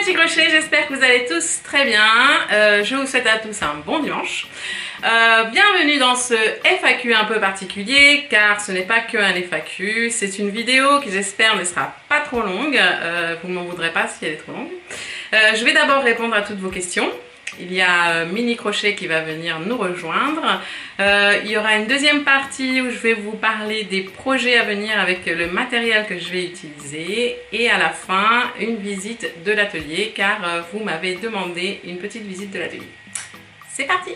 petits crochets, j'espère que vous allez tous très bien. Je vous souhaite à tous un bon dimanche. Bienvenue dans ce FAQ un peu particulier, car ce n'est pas que un FAQ, c'est une vidéo qui j'espère ne sera pas trop longue. Vous ne m'en voudrez pas si elle est trop longue. Je vais d'abord répondre à toutes vos questions. Il y a Mini Crochet qui va venir nous rejoindre. Il y aura une deuxième partie où je vais vous parler des projets à venir avec le matériel que je vais utiliser. Et à la fin, une visite de l'atelier, car vous m'avez demandé une petite visite de l'atelier. C'est parti!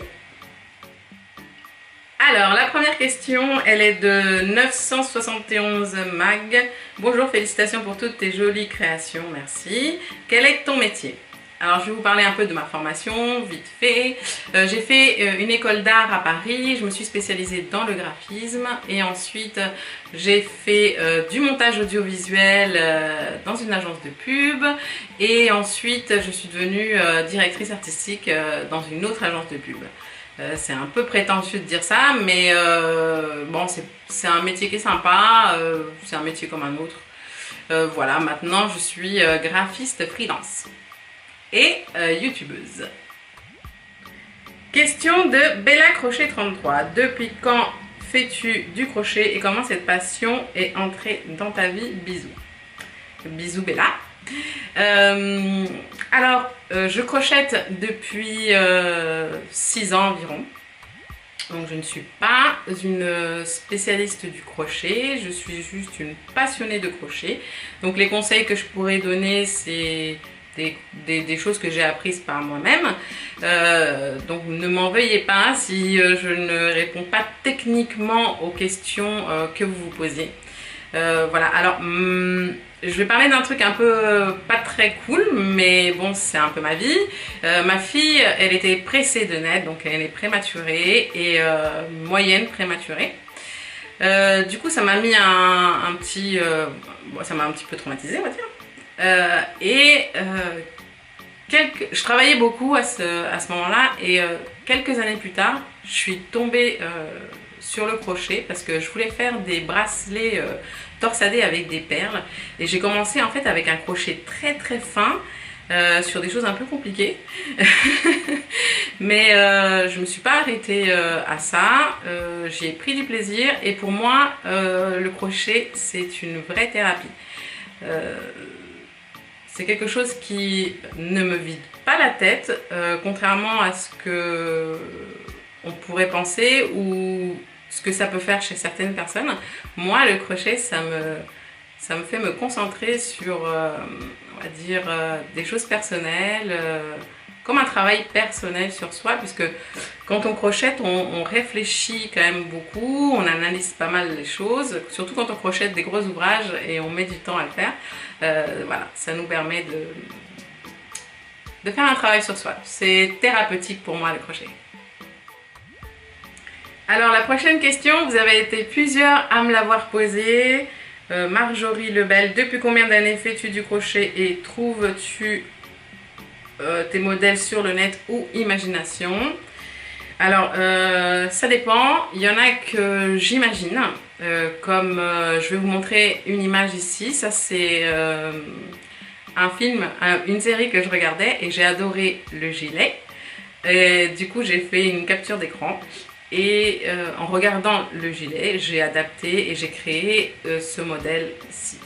Alors, la première question, elle est de 971 Mag. Bonjour, félicitations pour toutes tes jolies créations, merci. Quel est ton métier? Alors, je vais vous parler un peu de ma formation, vite fait. J'ai fait une école d'art à Paris, je me suis spécialisée dans le graphisme et ensuite j'ai fait du montage audiovisuel dans une agence de pub et ensuite je suis devenue directrice artistique dans une autre agence de pub. C'est un peu prétentieux de dire ça, mais bon, c'est un métier qui est sympa, c'est un métier comme un autre. Voilà, maintenant je suis graphiste freelance et youtubeuse. Question de Bella Crochet 33. Depuis quand fais-tu du crochet et comment cette passion est entrée dans ta vie? Bisous. Bisous Bella. Alors, je crochette depuis 6 ans environ. Donc je ne suis pas une spécialiste du crochet, je suis juste une passionnée de crochet. Donc les conseils que je pourrais donner, c'est des choses que j'ai apprises par moi-même. Donc ne m'en veuillez pas si je ne réponds pas techniquement aux questions que vous vous posiez. Voilà, alors je vais parler d'un truc un peu pas très cool, mais bon, c'est un peu ma vie. Ma fille, elle était pressée de naître, donc elle est prématurée et moyenne prématurée. Du coup, ça m'a mis un petit... bon, ça m'a un petit peu traumatisée, on va dire. Je travaillais beaucoup à ce moment-là et quelques années plus tard, je suis tombée sur le crochet parce que je voulais faire des bracelets torsadés avec des perles et j'ai commencé en fait avec un crochet très très fin sur des choses un peu compliquées mais je me suis pas arrêtée à ça, j'ai pris du plaisir et pour moi le crochet c'est une vraie thérapie. C'est quelque chose qui ne me vide pas la tête, contrairement à ce que on pourrait penser ou ce que ça peut faire chez certaines personnes. Moi, le crochet, ça me fait me concentrer sur, on va dire, des choses personnelles, comme un travail personnel sur soi, puisque quand on crochette, on réfléchit quand même beaucoup, on analyse pas mal les choses, surtout quand on crochette des gros ouvrages et on met du temps à le faire. Voilà, ça nous permet de faire un travail sur soi. C'est thérapeutique pour moi le crochet. Alors la prochaine question, vous avez été plusieurs à me l'avoir posée. Marjorie Lebel, depuis combien d'années fais-tu du crochet et trouves-tu tes modèles sur le net ou imagination? Alors ça dépend, il y en a que j'imagine, comme je vais vous montrer une image ici, ça c'est un film, une série que je regardais et j'ai adoré le gilet. Et du coup j'ai fait une capture d'écran et en regardant le gilet j'ai adapté et j'ai créé ce modèle-ci.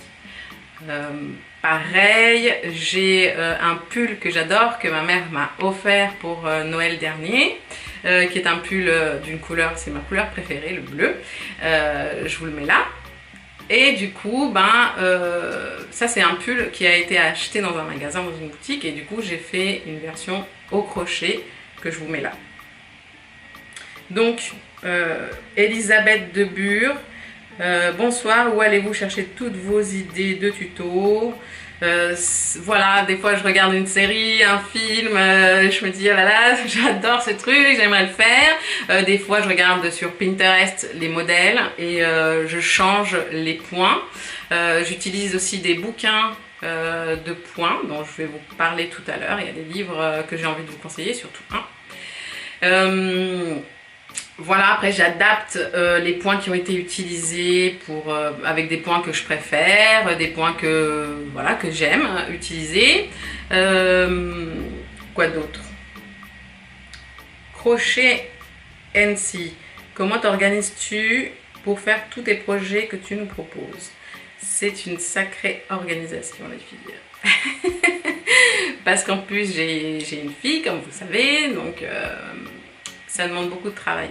Pareil, j'ai un pull que j'adore, que ma mère m'a offert pour Noël dernier, qui est un pull d'une couleur, c'est ma couleur préférée, le bleu. Je vous le mets là. Et du coup, ça c'est un pull qui a été acheté dans un magasin, dans une boutique, et du coup j'ai fait une version au crochet que je vous mets là. Donc, Elisabeth de Bure. Bonsoir, où allez-vous chercher toutes vos idées de tutos? Voilà, des fois je regarde une série, un film, je me dis oh là là, j'adore ce truc, j'aimerais le faire. Des fois je regarde sur Pinterest les modèles et je change les points. J'utilise aussi des bouquins de points dont je vais vous parler tout à l'heure. Il y a des livres que j'ai envie de vous conseiller, surtout un. Voilà, après j'adapte les points qui ont été utilisés avec des points que je préfère, des points que, voilà, que j'aime utiliser. Quoi d'autre? Crochet NC. Comment t'organises-tu pour faire tous tes projets que tu nous proposes? C'est une sacrée organisation, les filles. Parce qu'en plus, j'ai une fille, comme vous savez, donc ça demande beaucoup de travail.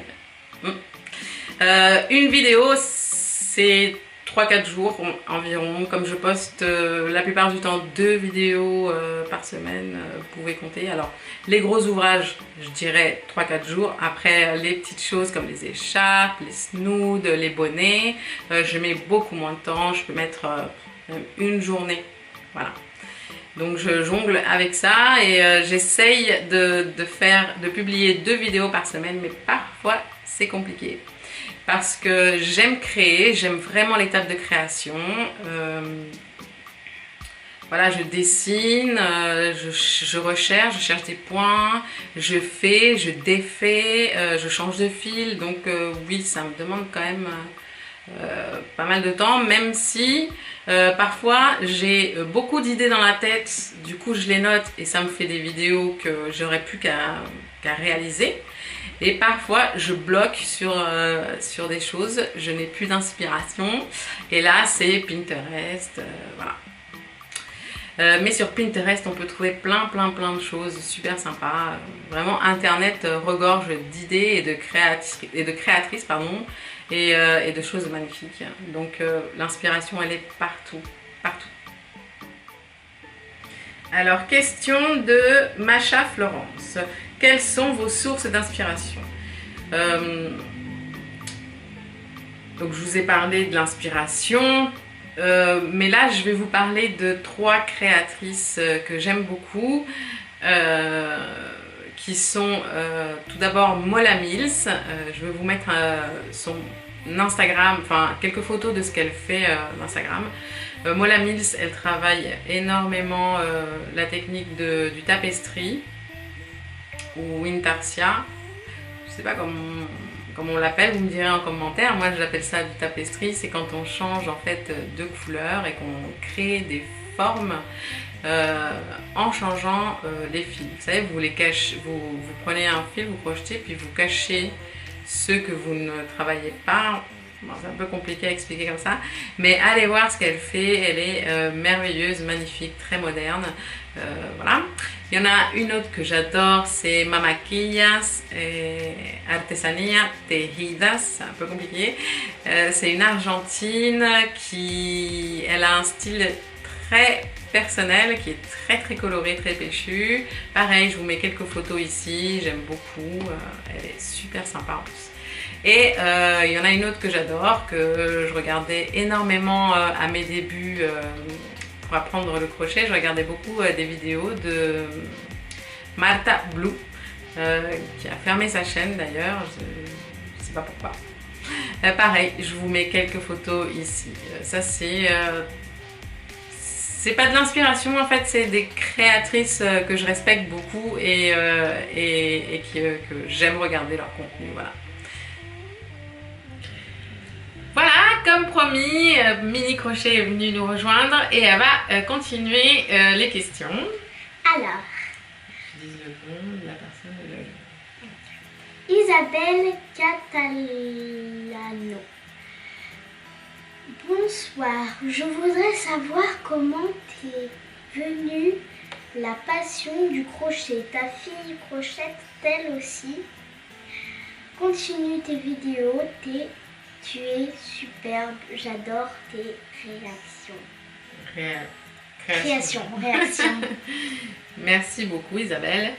Une vidéo, c'est 3-4 jours environ. Comme je poste la plupart du temps 2 vidéos par semaine, vous pouvez compter. Alors, les gros ouvrages, je dirais 3-4 jours. Après, les petites choses comme les écharpes, les snoods, les bonnets, je mets beaucoup moins de temps. Je peux mettre une journée. Voilà. Donc je jongle avec ça et j'essaye de publier 2 vidéos par semaine, mais parfois c'est compliqué. Parce que j'aime créer, j'aime vraiment l'étape de création. Voilà, je dessine, je recherche, je cherche des points, je fais, je défais, je change de fil. Donc oui, ça me demande quand même pas mal de temps, même si parfois j'ai beaucoup d'idées dans la tête, du coup je les note et ça me fait des vidéos que j'aurais plus qu'à réaliser. Et parfois je bloque sur des choses, je n'ai plus d'inspiration et là c'est Pinterest, voilà. Mais sur Pinterest on peut trouver plein de choses super sympas. Vraiment internet regorge d'idées et de créatrices pardon, et de choses magnifiques. Donc l'inspiration elle est partout. Alors question de Macha Florence. Quelles sont vos sources d'inspiration? Donc je vous ai parlé de l'inspiration, mais là je vais vous parler de 3 créatrices que j'aime beaucoup, qui sont tout d'abord Mola Mills. Je vais vous mettre son Instagram, enfin quelques photos de ce qu'elle fait d'Instagram. Mola Mills, elle travaille énormément la technique du tapestry ou intarsia, je sais pas comment on l'appelle, vous me direz en commentaire. Moi j'appelle ça du tapestry, c'est quand on change en fait de couleur et qu'on crée des formes en changeant les fils. Vous savez, vous les cachez, vous prenez un fil, vous crochetez, puis vous cachez ceux que vous ne travaillez pas. Bon, c'est un peu compliqué à expliquer comme ça, mais allez voir ce qu'elle fait, elle est merveilleuse, magnifique, très moderne. Voilà. Il y en a une autre que j'adore, c'est Mamaquillas Artesanía Tejidas, c'est un peu compliqué. C'est une Argentine elle a un style très personnel, qui est très coloré, très péchu. Pareil, je vous mets quelques photos ici, j'aime beaucoup, elle est super sympa en plus. Et il y en a une autre que j'adore, que je regardais énormément à mes débuts pour apprendre le crochet. Je regardais beaucoup des vidéos de Marta Blue, qui a fermé sa chaîne d'ailleurs, je ne sais pas pourquoi. Pareil, je vous mets quelques photos ici. Ça c'est pas de l'inspiration en fait, c'est des créatrices que je respecte beaucoup et que j'aime regarder leur contenu, voilà. Voilà, comme promis, Mini Crochet est venue nous rejoindre et elle va continuer les questions. Alors, je dis le nom de la personne et le... Isabelle Catalano. Bonsoir, je voudrais savoir comment t'es venue la passion du crochet. Ta fille crochète-t-elle aussi? Continue tes vidéos, tu es superbe, j'adore tes réactions. Merci beaucoup Isabelle.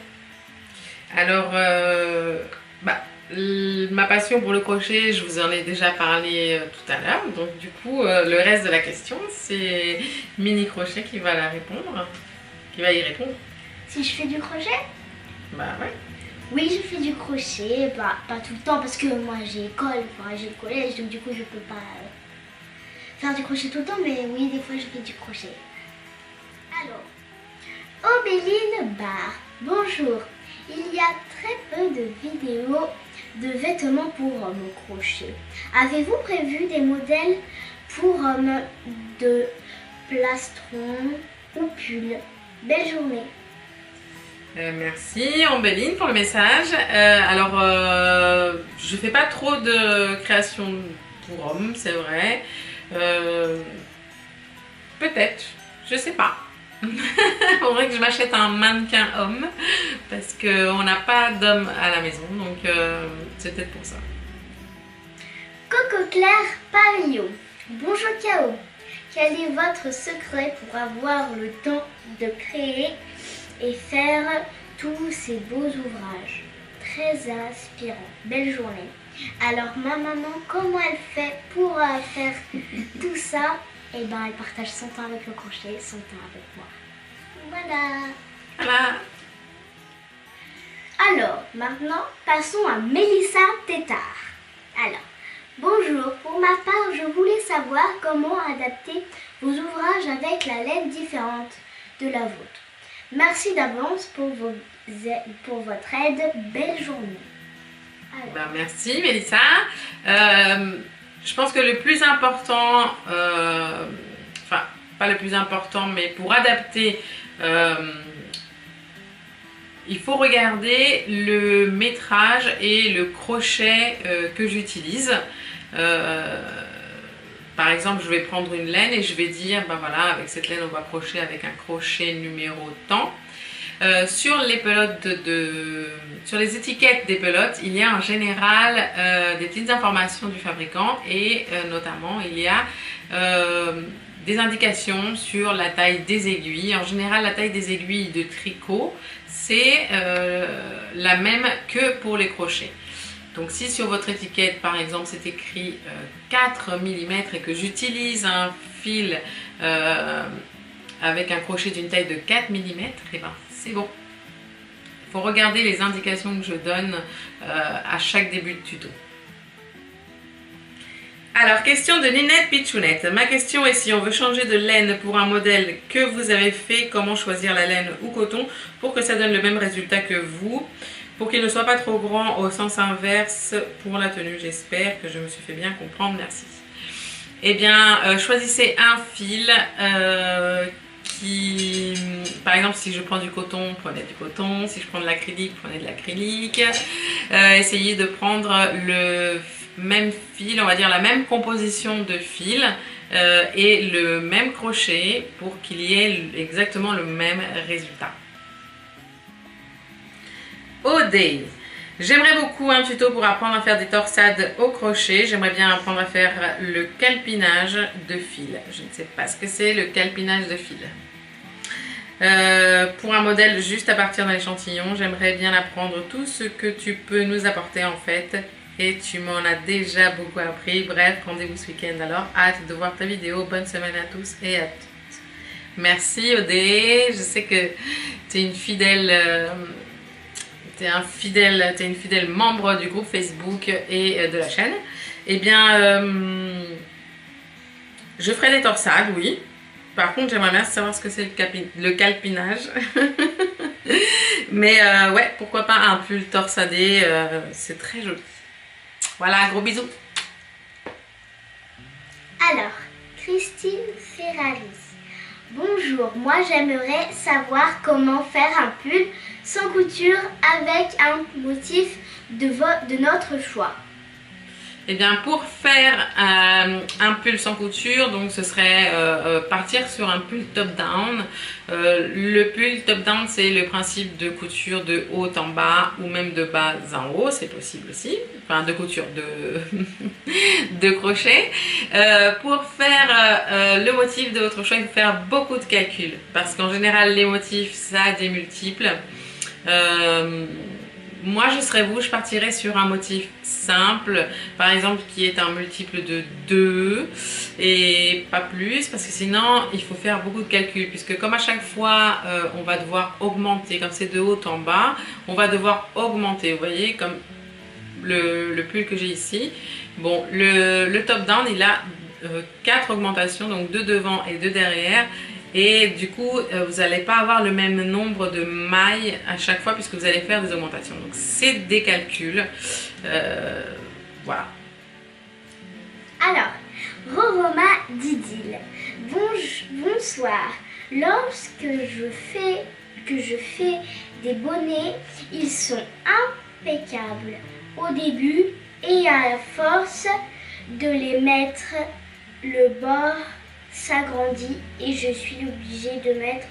Alors, ma passion pour le crochet, je vous en ai déjà parlé tout à l'heure. Donc du coup, le reste de la question, c'est Mini Crochet qui va y répondre. Si je fais du crochet? Bah ouais. Oui, je fais du crochet, pas tout le temps parce que moi j'ai école, j'ai le collège, donc du coup je peux pas faire du crochet tout le temps, mais oui, des fois je fais du crochet. Alors, Obéline Bar, bonjour. Il y a très peu de vidéos de vêtements pour hommes au crochet. Avez-vous prévu des modèles pour hommes de plastron ou pull? Belle journée. Merci Ambéline pour le message. Je fais pas trop de création pour hommes, c'est vrai. Peut-être, je sais pas. Il faudrait que je m'achète un mannequin homme parce qu'on n'a pas d'homme à la maison, donc c'est peut-être pour ça. Coco Claire Pavillon. Bonjour Kao. Quel est votre secret pour avoir le temps de créer et faire tous ces beaux ouvrages? Très inspirant. Belle journée. Alors ma maman, comment elle fait pour faire tout ça? Eh ben, elle partage son temps avec le crochet, son temps avec moi. Voilà. Voilà. Alors, maintenant, passons à Mélissa Tétard. Alors, bonjour. Pour ma part, je voulais savoir comment adapter vos ouvrages avec la laine différente de la vôtre. Merci d'avance pour votre aide. Belle journée. Ben, merci Mélissa. Je pense que le plus important, enfin pas le plus important, mais pour adapter, il faut regarder le métrage et le crochet que j'utilise. Par exemple, je vais prendre une laine et je vais dire, ben voilà, avec cette laine on va crocher avec un crochet numéro tant. Sur les pelotes sur les étiquettes des pelotes, il y a en général des petites informations du fabricant et notamment il y a des indications sur la taille des aiguilles. En général, la taille des aiguilles de tricot, c'est la même que pour les crochets. Donc si sur votre étiquette par exemple c'est écrit 4 mm et que j'utilise un fil avec un crochet d'une taille de 4 mm, et ben c'est bon. Il faut regarder les indications que je donne à chaque début de tuto. Alors, question de Ninette Pichounette. Ma question est si on veut changer de laine pour un modèle que vous avez fait, comment choisir la laine ou coton pour que ça donne le même résultat que vous, pour qu'il ne soit pas trop grand au sens inverse pour la tenue. J'espère que je me suis fait bien comprendre, merci. Eh bien, choisissez un fil par exemple, si je prends du coton, prenez du coton. Si je prends de l'acrylique, prenez de l'acrylique. Essayez de prendre le même fil, on va dire la même composition de fil et le même crochet pour qu'il y ait exactement le même résultat. O'Day. J'aimerais beaucoup un tuto pour apprendre à faire des torsades au crochet. J'aimerais bien apprendre à faire le calpinage de fil. Je ne sais pas ce que c'est le calpinage de fil. Pour un modèle juste à partir d'un échantillon, j'aimerais bien apprendre tout ce que tu peux nous apporter en fait. Et tu m'en as déjà beaucoup appris. Bref, rendez-vous ce week-end alors. Hâte de voir ta vidéo. Bonne semaine à tous et à toutes. Merci Odé. Je sais que tu es une fidèle... T'es une fidèle membre du groupe Facebook et de la chaîne. Eh bien, je ferai des torsades, oui. Par contre, j'aimerais bien savoir ce que c'est le calpinage. Mais ouais, pourquoi pas un pull torsadé, c'est très joli. Voilà, gros bisous. Alors, Christine Ferraris. Bonjour, moi j'aimerais savoir comment faire un pull sans couture avec un motif de notre choix. Eh bien, pour faire un pull sans couture, donc ce serait partir sur un pull top-down. Le pull top-down, c'est le principe de couture de haut en bas ou même de bas en haut, c'est possible aussi. Enfin, de couture de crochet. Pour faire le motif de votre choix, il faut faire beaucoup de calculs parce qu'en général, les motifs, ça a des multiples. Moi je serais vous, je partirais sur un motif simple, par exemple qui est un multiple de 2 et pas plus, parce que sinon il faut faire beaucoup de calculs, puisque comme à chaque fois on va devoir augmenter, comme c'est de haut en bas, on va devoir augmenter, vous voyez, comme le pull que j'ai ici. Bon, le top down il a 4 augmentations, donc 2 devant et 2 derrière. Et du coup, vous n'allez pas avoir le même nombre de mailles à chaque fois puisque vous allez faire des augmentations. Donc c'est des calculs. Voilà. Alors, Roroma Didil. Bonsoir. Lorsque je fais des bonnets, ils sont impeccables au début et à la force de les mettre, le bord s'agrandit et je suis obligée de mettre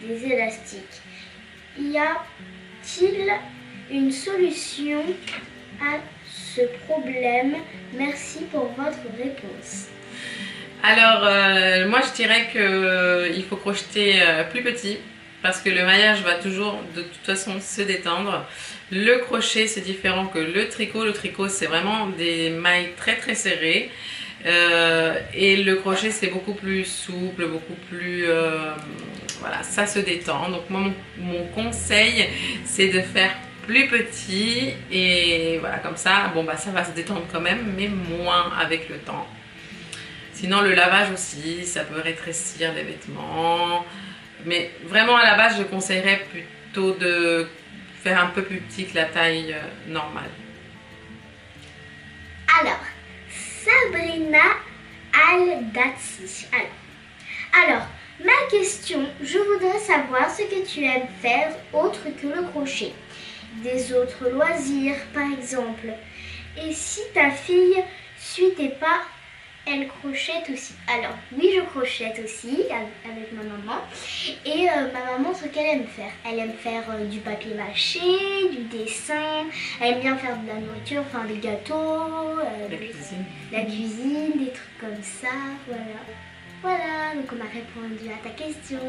des élastiques. Y a-t-il une solution à ce problème? Merci pour votre réponse. Alors, moi je dirais qu'il faut crocheter plus petit parce que le maillage va toujours de toute façon se détendre. Le crochet c'est différent que le tricot. Le tricot c'est vraiment des mailles très très serrées et le crochet c'est beaucoup plus souple, beaucoup plus... voilà, ça se détend. Donc moi mon conseil c'est de faire plus petit et voilà, comme ça, bon bah ça va se détendre quand même mais moins avec le temps. Sinon le lavage aussi, ça peut rétrécir les vêtements. Mais vraiment à la base, je conseillerais plutôt de faire un peu plus petit que la taille normale. Alors, Sabrina Al-Datsi. Alors, ma question, je voudrais savoir ce que tu aimes faire autre que le crochet. Des autres loisirs, par exemple. Et si ta fille suit tes pas, elle crochette aussi. Alors, oui, je crochette aussi avec ma maman. Et ma maman, ce qu'elle aime faire, elle aime faire du papier mâché, du dessin. Elle aime bien faire de la nourriture, enfin des gâteaux, la cuisine, des trucs comme ça. Voilà. Voilà, donc on a répondu à ta question.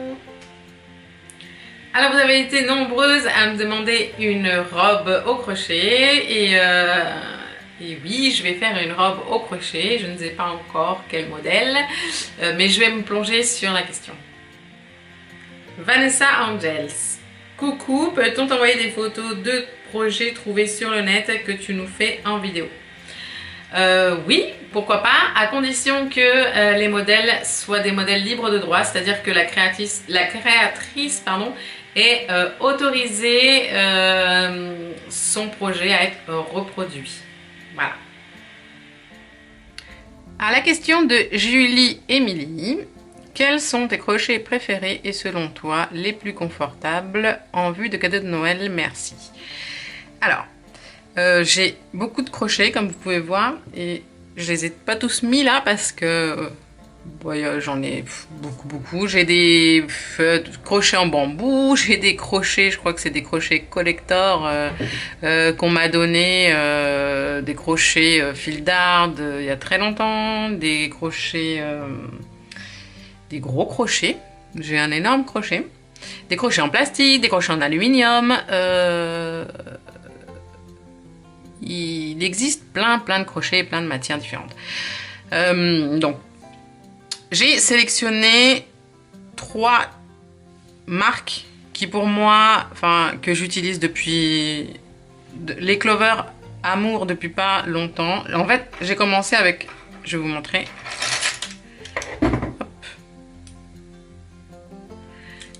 Alors, vous avez été nombreuses à me demander une robe au crochet et oui, je vais faire une robe au crochet, je ne sais pas encore quel modèle, mais je vais me plonger sur la question. Vanessa Angels. Coucou, peut-on t'envoyer des photos de projets trouvés sur le net que tu nous fais en vidéo? Oui, pourquoi pas, à condition que les modèles soient des modèles libres de droit, c'est-à-dire que la créatrice ait autorisé son projet à être reproduit. Voilà. À la question de Julie-Émilie, quels sont tes crochets préférés et selon toi les plus confortables en vue de cadeaux de Noël? Merci. Alors, j'ai beaucoup de crochets comme vous pouvez voir et je les ai pas tous mis là parce que j'en ai beaucoup. J'ai des crochets en bambou, j'ai des crochets, je crois que c'est des crochets collector qu'on m'a donné, des crochets fil d'art il y a très longtemps, des crochets, des gros crochets, j'ai un énorme crochet, des crochets en plastique, des crochets en aluminium, il existe plein de crochets, plein de matières différentes. Donc, j'ai sélectionné 3 marques qui pour moi, que j'utilise depuis les Clover Amour depuis pas longtemps. En fait, j'ai commencé avec, je vais vous montrer.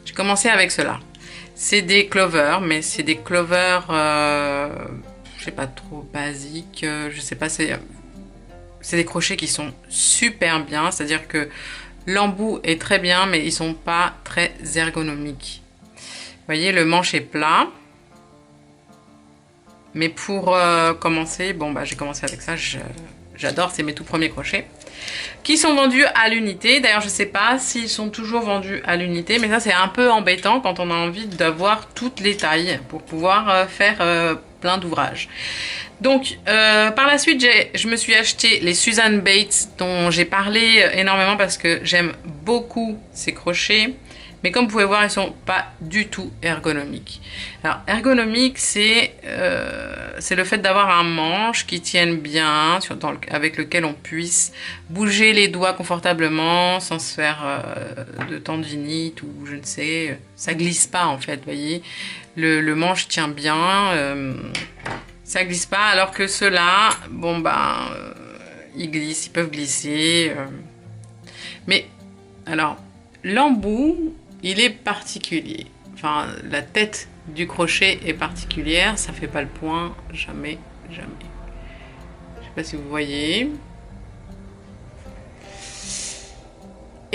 J'ai commencé avec cela. C'est des Clover, mais c'est des Clover, je sais pas trop basiques, je sais pas, c'est des crochets qui sont super bien, c'est-à-dire que l'embout est très bien, mais ils sont pas très ergonomiques. Vous voyez, le manche est plat. Mais pour commencer, bon bah j'ai commencé avec ça, j'adore, c'est mes tout premiers crochets. Qui sont vendus à l'unité. D'ailleurs, je sais pas s'ils sont toujours vendus à l'unité, mais ça c'est un peu embêtant quand on a envie d'avoir toutes les tailles pour pouvoir faire plein d'ouvrages. Donc, par la suite, je me suis acheté les Suzanne Bates dont j'ai parlé énormément parce que j'aime beaucoup ces crochets. Mais comme vous pouvez voir, ils sont pas du tout ergonomiques. Alors, ergonomique, c'est le fait d'avoir un manche qui tienne bien, avec lequel on puisse bouger les doigts confortablement sans se faire de tendinite ou je ne sais. Ça glisse pas en fait, vous voyez. Le manche tient bien. Ça glisse pas, alors que ceux-là, bon ben, ils glissent, ils peuvent glisser. Mais, alors, l'embout, il est particulier. Enfin, la tête du crochet est particulière. Ça fait pas le point, jamais, jamais. Je sais pas si vous voyez.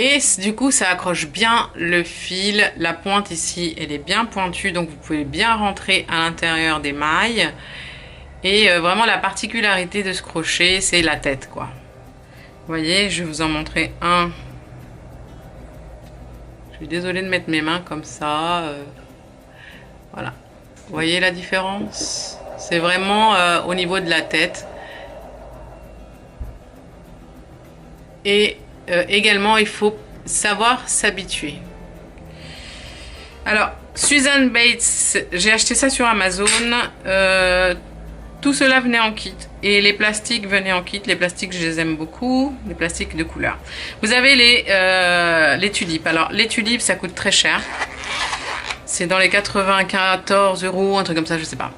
Et du coup, ça accroche bien le fil. La pointe ici, elle est bien pointue, donc vous pouvez bien rentrer à l'intérieur des mailles. Et vraiment, la particularité de ce crochet, c'est la tête, quoi. Vous voyez, je vais vous en montrer un. Je suis désolée de mettre mes mains comme ça. Voilà. Vous voyez la différence? C'est vraiment au niveau de la tête. Et également, il faut savoir s'habituer. Alors, Susan Bates, j'ai acheté ça sur Amazon. Tout cela venait en kit. Et les plastiques venaient en kit. Les plastiques, je les aime beaucoup. Les plastiques de couleur. Vous avez les tulipes. Alors, les tulipes, ça coûte très cher. C'est dans les 94 €, un truc comme ça, je sais pas.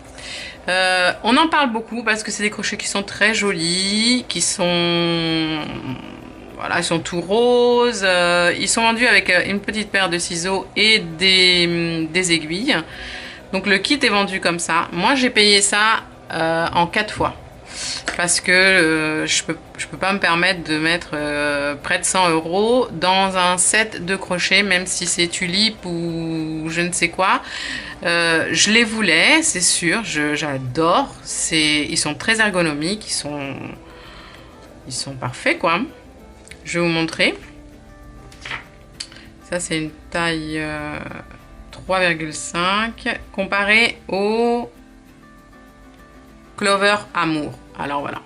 On en parle beaucoup parce que c'est des crochets qui sont très jolis, qui sont... Voilà, ils sont tout roses. Ils sont vendus avec une petite paire de ciseaux et des aiguilles. Donc le kit est vendu comme ça. Moi, j'ai payé ça en 4 fois. Parce que je peux pas me permettre de mettre près de 100 € dans un set de crochets, même si c'est tulipe ou je ne sais quoi. Je les voulais, c'est sûr, j'adore. Ils sont très ergonomiques, ils sont parfaits, quoi. Je vais vous montrer. Ça, c'est une taille 3,5 comparé au Clover Amour. Alors voilà.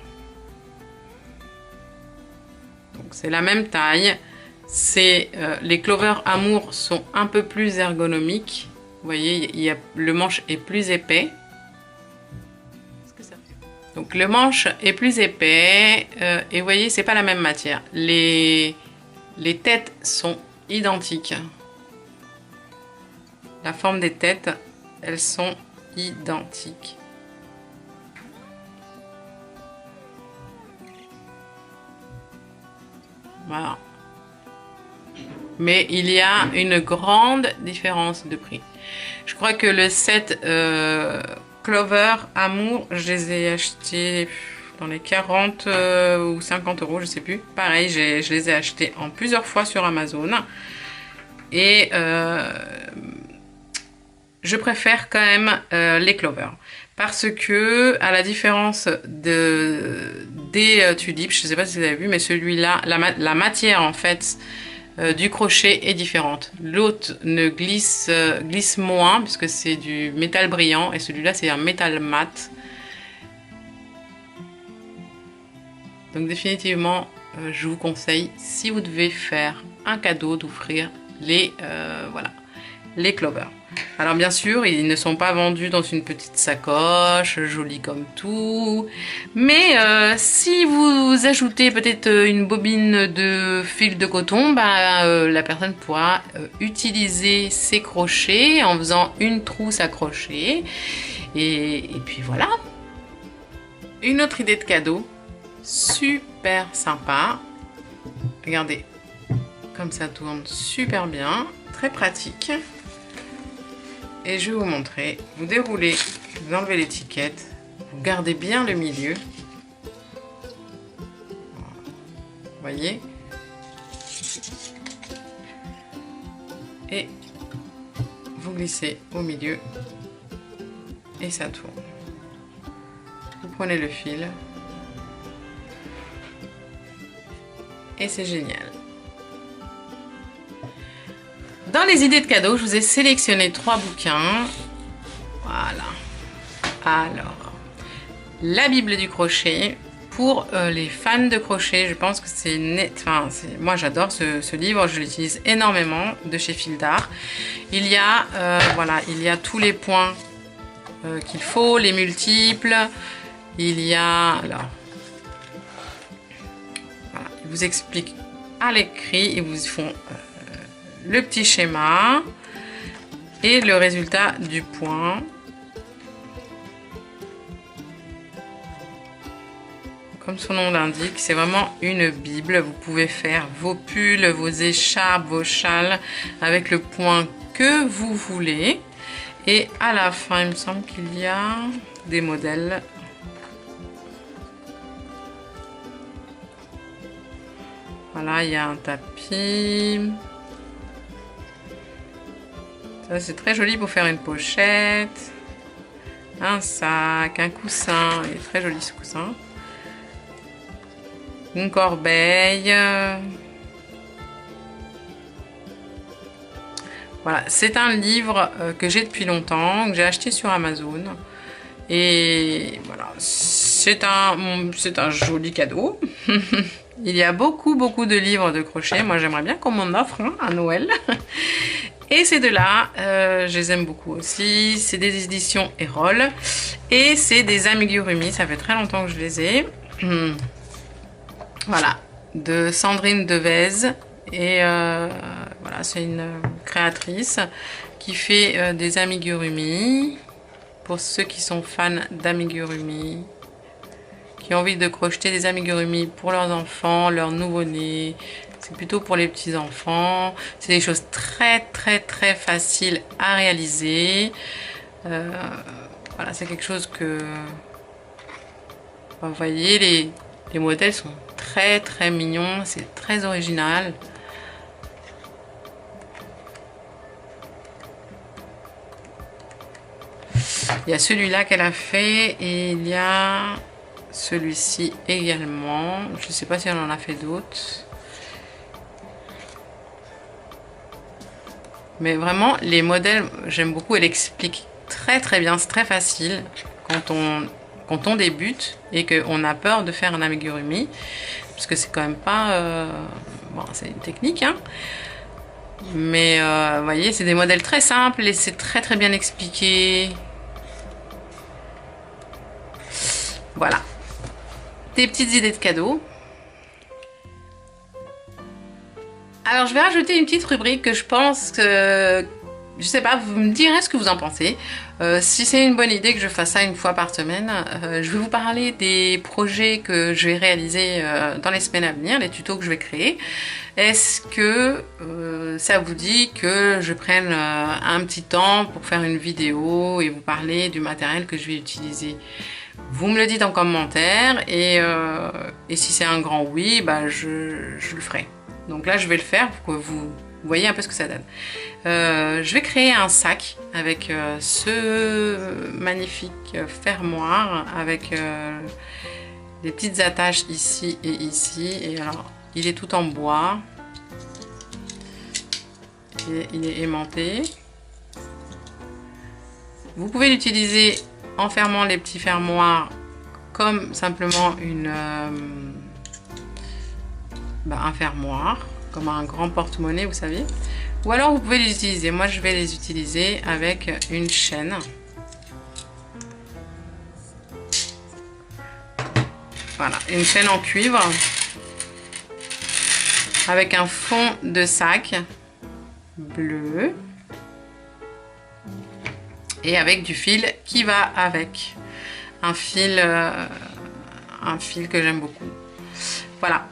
Donc c'est la même taille. Les Clover Amour sont un peu plus ergonomiques. Vous voyez, le manche est plus épais. Donc le manche est plus épais et vous voyez, c'est pas la même matière. Les têtes sont identiques. La forme des têtes, elles sont identiques. Voilà. Mais il y a une grande différence de prix. Je crois que le set Clover Amour, je les ai achetés dans les 40 ou 50 €, je sais plus. Pareil, je les ai achetés en plusieurs fois sur Amazon. Et je préfère quand même les Clover. Parce que, à la différence des tulipes, je ne sais pas si vous avez vu, mais celui-là, la matière en fait du crochet est différente. L'autre ne glisse moins, puisque c'est du métal brillant, et celui-là c'est un métal mat. Donc définitivement, je vous conseille, si vous devez faire un cadeau, d'offrir les Clover. Alors bien sûr, ils ne sont pas vendus dans une petite sacoche, jolie comme tout. Mais si vous ajoutez peut-être une bobine de fil de coton, la personne pourra utiliser ses crochets en faisant une trousse à crochet. Et puis voilà. Une autre idée de cadeau, super sympa. Regardez, comme ça tourne super bien, très pratique. Et je vais vous montrer. Vous déroulez, vous enlevez l'étiquette, vous gardez bien le milieu. Vous voyez? Et vous glissez au milieu et ça tourne. Vous prenez le fil et c'est génial. Dans les idées de cadeaux, je vous ai sélectionné 3 bouquins. Voilà. Alors, la Bible du crochet. Pour les fans de crochet, je pense que c'est moi j'adore ce livre, je l'utilise énormément, de chez Fil d'Art. Il y a il y a tous les points qu'il faut, les multiples. Il y a ils vous expliquent à l'écrit, ils vous font le petit schéma et le résultat du point. comme son nom l'indique, c'est vraiment une bible. Vous pouvez faire vos pulls, vos écharpes, vos châles avec le point que vous voulez. Et à la fin, il me semble qu'il y a des modèles. Voilà, il y a un tapis. Ça, c'est très joli pour faire une pochette. Un sac, un coussin. Il est très joli ce coussin. Une corbeille. Voilà, c'est un livre que j'ai depuis longtemps, que j'ai acheté sur Amazon. Et voilà, c'est un joli cadeau. Il y a beaucoup de livres de crochet. Moi, j'aimerais bien qu'on m'en offre à Noël. Et ces deux-là, je les aime beaucoup aussi. C'est des éditions Erol. Et c'est des amigurumi. Ça fait très longtemps que je les ai. Voilà, de Sandrine Devez. Et voilà, c'est une créatrice qui fait des amigurumi. Pour ceux qui sont fans d'amigurumi, qui ont envie de crocheter des amigurumi pour leurs enfants, leurs nouveau-nés. C'est plutôt pour les petits-enfants. C'est des choses très faciles à réaliser. Voilà, c'est quelque chose que... Vous voyez, les modèles sont très mignons. C'est très original. Il y a celui-là qu'elle a fait et il y a celui-ci également. Je ne sais pas si elle en a fait d'autres. Mais vraiment, les modèles, j'aime beaucoup. Elle explique très bien. C'est très facile quand on débute et qu'on a peur de faire un amigurumi. Parce que c'est quand même pas... Bon, c'est une technique, hein. Mais vous voyez, c'est des modèles très simples et c'est très bien expliqué. Voilà, des petites idées de cadeaux. Alors je vais rajouter une petite rubrique que je pense que, je sais pas, vous me direz ce que vous en pensez. Si c'est une bonne idée que je fasse ça une fois par semaine, je vais vous parler des projets que je vais réaliser dans les semaines à venir, les tutos que je vais créer. Est-ce que ça vous dit que je prenne un petit temps pour faire une vidéo et vous parler du matériel que je vais utiliser? Vous me le dites en commentaire et si c'est un grand oui, bah je le ferai. Donc là, je vais le faire pour que vous voyez un peu ce que ça donne. Je vais créer un sac avec ce magnifique fermoir avec des petites attaches ici et ici. Et alors, il est tout en bois et il est aimanté. Vous pouvez l'utiliser en fermant les petits fermoirs comme simplement un fermoir, comme un grand porte-monnaie, vous savez. Ou alors vous pouvez les utiliser. Moi, je vais les utiliser avec une chaîne. Voilà, une chaîne en cuivre avec un fond de sac bleu. Et avec du fil qui va avec. Un fil que j'aime beaucoup. Voilà.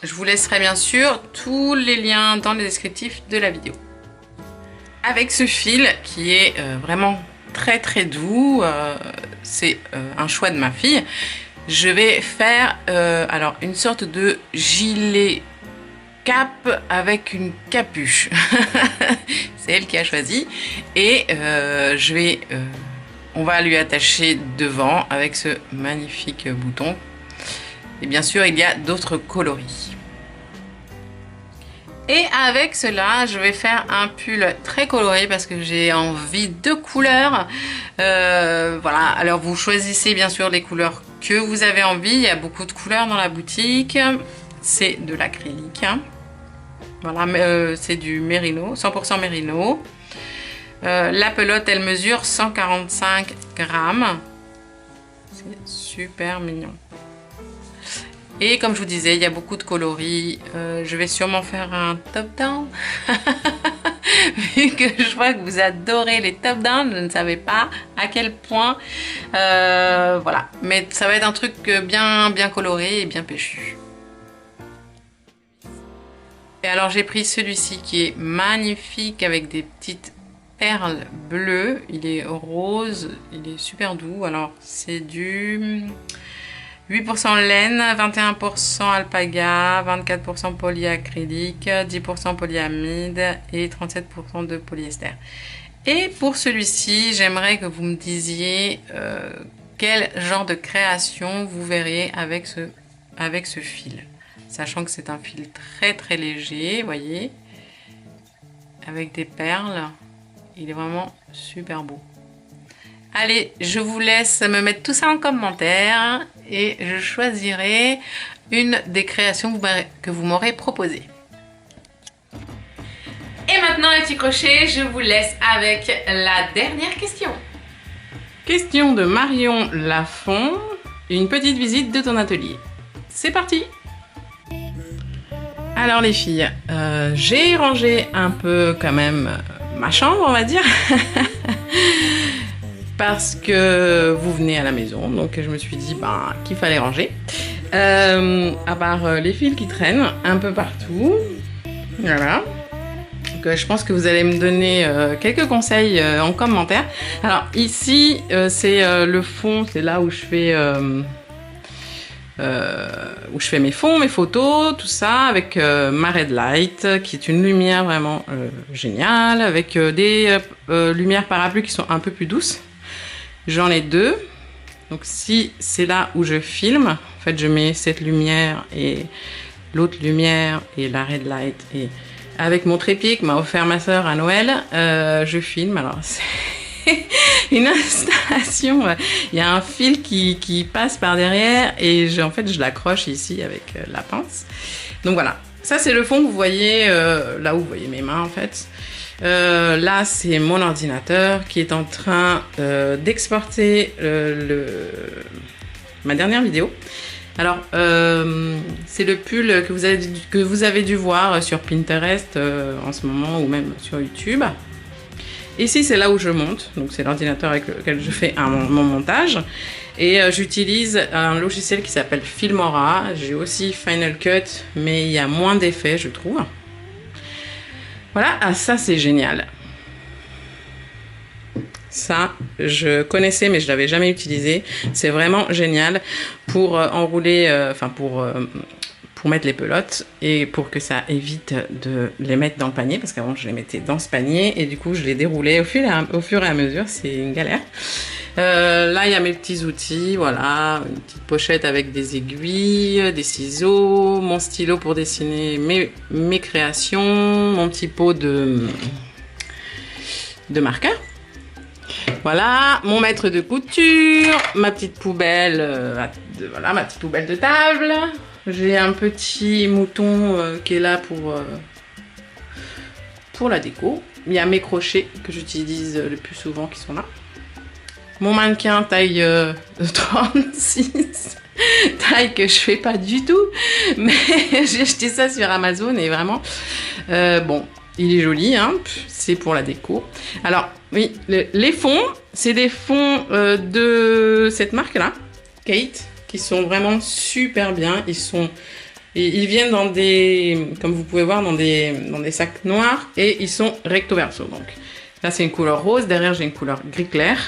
Je vous laisserai bien sûr tous les liens dans le descriptif de la vidéo. Avec ce fil qui est vraiment très doux, c'est un choix de ma fille. Je vais faire alors une sorte de gilet cap avec une capuche. C'est elle qui a choisi et on va lui attacher devant avec ce magnifique bouton. Et bien sûr, il y a d'autres coloris. Et avec cela, je vais faire un pull très coloré parce que j'ai envie de couleurs. Voilà, alors vous choisissez bien sûr les couleurs que vous avez envie. Il y a beaucoup de couleurs dans la boutique. C'est de l'acrylique. Voilà, c'est du mérino, 100% mérino. La pelote, elle mesure 145 grammes. C'est super mignon. Et comme je vous disais, il y a beaucoup de coloris. Je vais sûrement faire un top down. vu que je vois que vous adorez les top down, je ne savais pas à quel point. Voilà, mais ça va être un truc bien coloré et bien péchu. Et alors j'ai pris celui-ci qui est magnifique avec des petites perles bleues. Il est rose, il est super doux. Alors c'est du 8% laine, 21% alpaga, 24% polyacrylique, 10% polyamide et 37% de polyester. Et pour celui-ci, j'aimerais que vous me disiez quel genre de création vous verriez avec ce fil. Sachant que c'est un fil très léger, vous voyez, avec des perles. Il est vraiment super beau. Allez, je vous laisse me mettre tout ça en commentaire et je choisirai une des créations que vous m'aurez proposées. Et maintenant les petits crochets, je vous laisse avec la dernière question. Question de Marion Lafont, une petite visite de ton atelier. C'est parti! Alors les filles, j'ai rangé un peu quand même ma chambre, on va dire. Parce que vous venez à la maison, donc je me suis dit qu'il fallait ranger. À part les fils qui traînent un peu partout. Voilà. Donc je pense que vous allez me donner quelques conseils en commentaire. Alors ici, c'est le fond, c'est là où je fais... mes fonds, mes photos, tout ça, avec ma Red Light, qui est une lumière vraiment géniale, avec des lumières parapluies qui sont un peu plus douces. J'en ai deux. Donc si c'est là où je filme, en fait je mets cette lumière et l'autre lumière et la Red Light. Et avec mon trépied que m'a offert ma soeur à Noël, je filme. Alors c'est une installation, il y a un fil qui passe par derrière et en fait je l'accroche ici avec la pince. Donc voilà, ça c'est le fond que vous voyez, là où vous voyez mes mains en fait. Là c'est mon ordinateur qui est en train d'exporter ma dernière vidéo. Alors c'est le pull que vous avez dû voir sur Pinterest en ce moment ou même sur YouTube. Ici, c'est là où je monte, donc c'est l'ordinateur avec lequel je fais mon montage. Et j'utilise un logiciel qui s'appelle Filmora. J'ai aussi Final Cut, mais il y a moins d'effets, je trouve. Voilà, ça c'est génial. Ça, je connaissais, mais je ne l'avais jamais utilisé. C'est vraiment génial pour enrouler, pour mettre les pelotes et pour que ça évite de les mettre dans le panier, parce qu'avant je les mettais dans ce panier et du coup je les déroulais au fur et à mesure, c'est une galère. Là il y a mes petits outils, voilà, une petite pochette avec des aiguilles, des ciseaux, mon stylo pour dessiner mes créations, mon petit pot de marqueur. Voilà, mon maître de couture, ma petite poubelle, voilà, ma petite poubelle de table. J'ai un petit mouton qui est là pour la déco. Il y a mes crochets que j'utilise le plus souvent qui sont là. Mon mannequin taille 36, taille que je fais pas du tout, mais j'ai acheté ça sur Amazon et vraiment, bon, il est joli, hein, c'est pour la déco. Alors, oui, les fonds, c'est des fonds de cette marque-là, Kate, qui sont vraiment super bien. Ils viennent dans des, comme vous pouvez voir, dans des sacs noirs et ils sont recto verso. Donc là, c'est une couleur rose. Derrière, j'ai une couleur gris clair.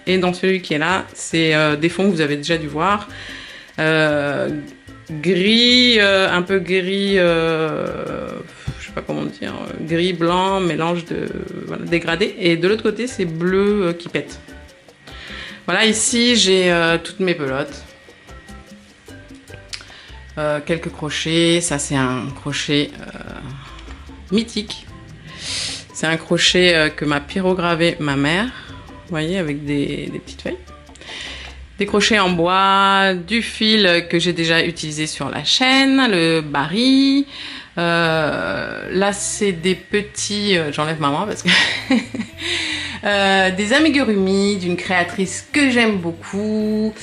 Et dans celui qui est là, c'est des fonds que vous avez déjà dû voir. Gris, un peu gris, je sais pas comment dire, gris blanc, mélange de voilà, dégradé. Et de l'autre côté, c'est bleu qui pète. Voilà, ici, j'ai toutes mes pelotes. Quelques crochets, ça c'est un crochet mythique. C'est un crochet que m'a pyrogravé ma mère, vous voyez, avec des petites feuilles. Des crochets en bois, du fil que j'ai déjà utilisé sur la chaîne, le baril. Là c'est des petits, j'enlève ma main parce que... des amigurumi d'une créatrice que j'aime beaucoup.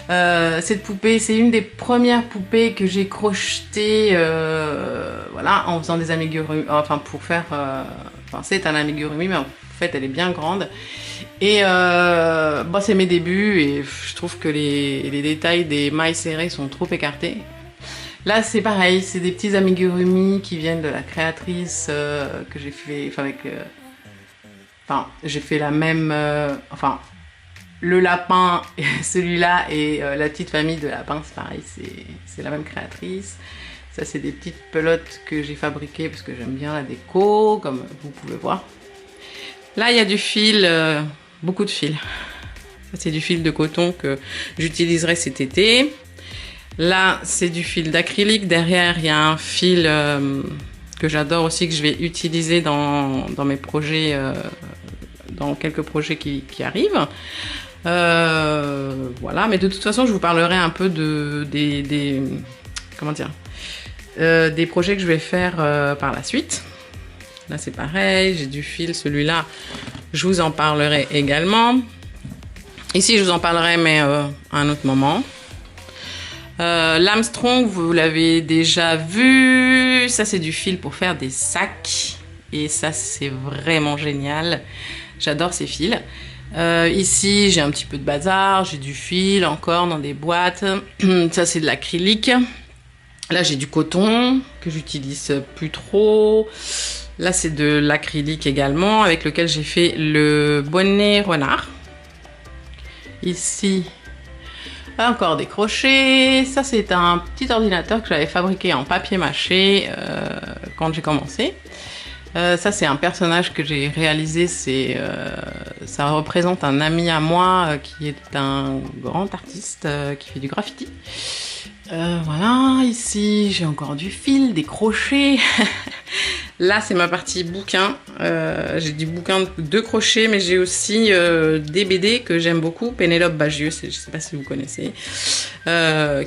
Cette poupée, c'est une des premières poupées que j'ai crochetées voilà, en faisant des amigurumi, enfin pour faire Enfin, c'est un amigurumi, mais en fait, elle est bien grande. Et bon, c'est mes débuts et je trouve que les détails des mailles serrées sont trop écartés. Là, c'est pareil, c'est des petits amigurumi qui viennent de la créatrice que j'ai fait, j'ai fait la même, le lapin, celui-là et la petite famille de lapins, c'est pareil, c'est la même créatrice. Ça, c'est des petites pelotes que j'ai fabriquées parce que j'aime bien la déco, comme vous pouvez voir. Là, il y a du fil, beaucoup de fil. Ça, c'est du fil de coton que j'utiliserai cet été. Là, c'est du fil d'acrylique. Derrière, il y a un fil que j'adore aussi, que je vais utiliser dans mes projets, dans quelques projets qui arrivent. Voilà, mais de toute façon, je vous parlerai un peu des projets que je vais faire par la suite. Là, c'est pareil, j'ai du fil. Celui-là, je vous en parlerai également. Ici, je vous en parlerai, mais à un autre moment. L'Armstrong, vous l'avez déjà vu. Ça, c'est du fil pour faire des sacs. Et ça, c'est vraiment génial. J'adore ces fils. Ici, j'ai un petit peu de bazar. J'ai du fil encore dans des boîtes. Ça, c'est de l'acrylique. Là, j'ai du coton que j'utilise plus trop. Là, c'est de l'acrylique également avec lequel j'ai fait le bonnet renard. Ici, encore des crochets. Ça, c'est un petit ordinateur que j'avais fabriqué en papier mâché quand j'ai commencé. Ça, c'est un personnage que j'ai réalisé. Ça représente un ami à moi qui est un grand artiste qui fait du graffiti. Voilà, ici, j'ai encore du fil, des crochets. Là, c'est ma partie bouquin. J'ai du bouquin de crochet, mais j'ai aussi des BD que j'aime beaucoup. Pénélope Bagieux, je ne sais pas si vous connaissez,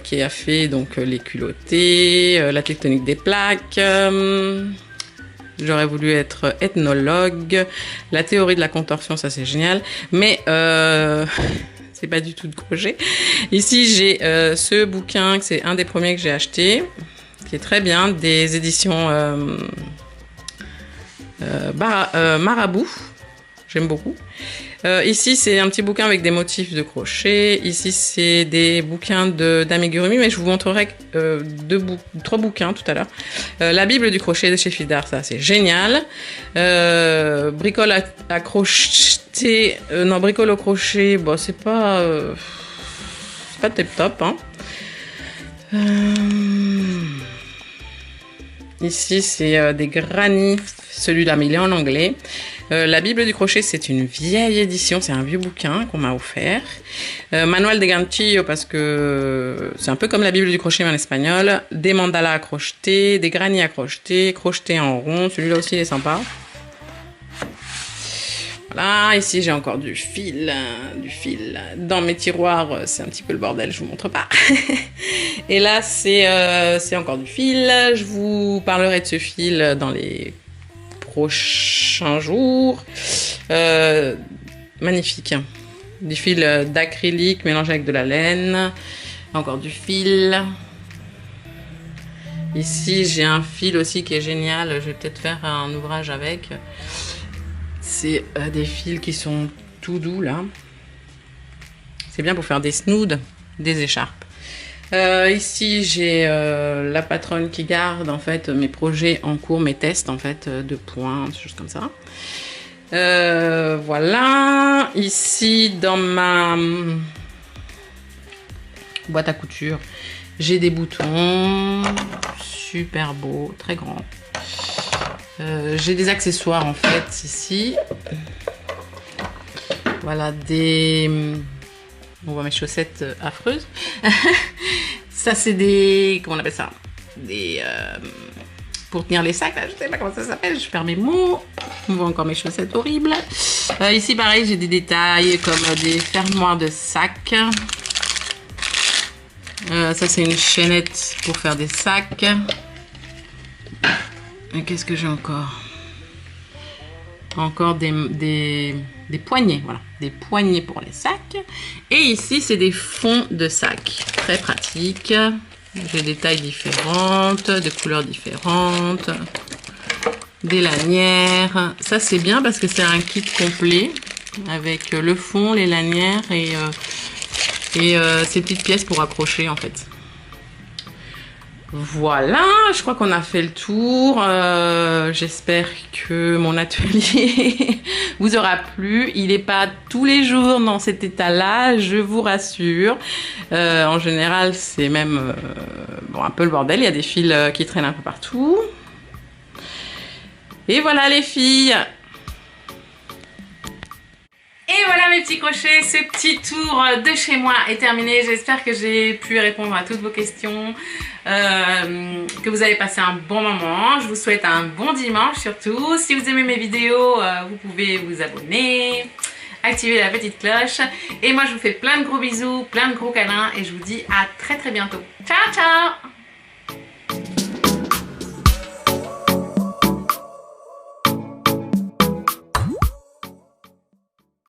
qui a fait donc les culottés, la tectonique des plaques. J'aurais voulu être ethnologue. La théorie de la contorsion, ça c'est génial. Mais c'est pas du tout de crochet. Ici, j'ai ce bouquin, c'est un des premiers que j'ai acheté, qui est très bien, des éditions Marabout. J'aime beaucoup. Ici, c'est un petit bouquin avec des motifs de crochet. Ici, c'est des bouquins d'amigurumi, mais je vous montrerai trois bouquins tout à l'heure. La Bible du crochet de chez Fidar, ça c'est génial. Bricole à crochet, bricole au crochet, bon, c'est pas top top. Hein. Ici, c'est des granits. Celui-là, mais il est en anglais. La Bible du crochet, c'est une vieille édition, c'est un vieux bouquin qu'on m'a offert. Manuel de Ganchillo, parce que c'est un peu comme la Bible du crochet, mais en espagnol. Des mandalas à crocheter, des granits à crocheter, crochetés en rond. Celui-là aussi, il est sympa. Voilà, ici j'ai encore du fil. Dans mes tiroirs, c'est un petit peu le bordel, je vous montre pas. Et là, c'est encore du fil. Je vous parlerai de ce fil dans les prochains jours. Magnifique. Du fil d'acrylique mélangé avec de la laine. Encore du fil. Ici, j'ai un fil aussi qui est génial. Je vais peut-être faire un ouvrage avec. C'est des fils qui sont tout doux là. C'est bien pour faire des snoods, des écharpes. Ici, j'ai la patronne qui garde en fait mes projets en cours, mes tests en fait de points, des choses comme ça. Voilà. Ici, dans ma boîte à couture, j'ai des boutons super beaux, très grands. J'ai des accessoires en fait ici. Voilà on voit mes chaussettes affreuses. Ça c'est des, comment on appelle ça, des pour tenir les sacs là, je sais pas comment ça s'appelle, je perds mes mots. On voit encore mes chaussettes horribles. Ici pareil, j'ai des détails comme des fermoirs de sacs. Ça c'est une chaînette pour faire des sacs. Et qu'est-ce que j'ai encore? Encore des poignées, voilà, des poignées pour les sacs. Et ici, c'est des fonds de sacs, très pratiques. J'ai des tailles différentes, des couleurs différentes. des lanières. Ça c'est bien parce que c'est un kit complet avec le fond, les lanières et ces petites pièces pour accrocher en fait. Voilà, je crois qu'on a fait le tour. J'espère que mon atelier vous aura plu. Il n'est pas tous les jours dans cet état-là, je vous rassure. En général, c'est même bon, un peu le bordel. Il y a des fils qui traînent un peu partout. Et voilà les filles. Et voilà mes petits crochets, ce petit tour de chez moi est terminé. J'espère que j'ai pu répondre à toutes vos questions, que vous avez passé un bon moment. Je vous souhaite un bon dimanche surtout. Si vous aimez mes vidéos, vous pouvez vous abonner, activer la petite cloche. Et moi je vous fais plein de gros bisous, plein de gros câlins et je vous dis à très bientôt. Ciao ciao!